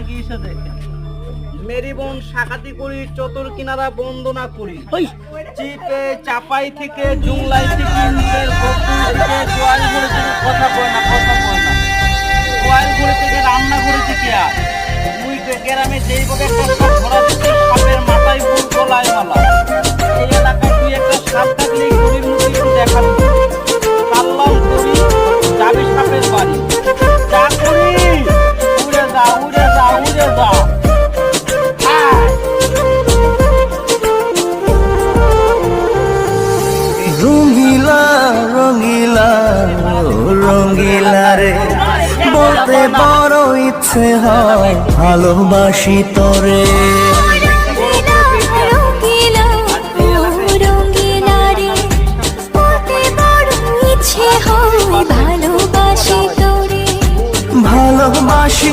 গিয়েছে দেখেন। মেরি বোন সাকাতি করি, চতুর কিনারা বন্দনা করি। চিপে চাপাই থেকে, জুংলাই থেকে, ইন্দ্রের বকুল থেকে, গোয়ালঘরে থেকে, কথা কয় না। গোয়ালঘরে থেকে, রান্নাঘরে থেকে আর মুই গ্রামে যেইভাবে একটা সাপ ধরা দিচ্ছে, সাপের মাথায় ফুল, গলায় মালা। এই এলাকায় তুই একটা সাপ থাকলেই গরিব মুখে একটু দেখা পাল্লাম করি, যাবি সাপের বাড়ি। যা করি উড়ে যা, উড়ে যা, উড়ে যা। রঙ্গিলা রঙ্গিলা রঙ্গিলা রে, বলতে বড় ইচ্ছে হয় ভালোবাসি তোরে। ভালোবাসি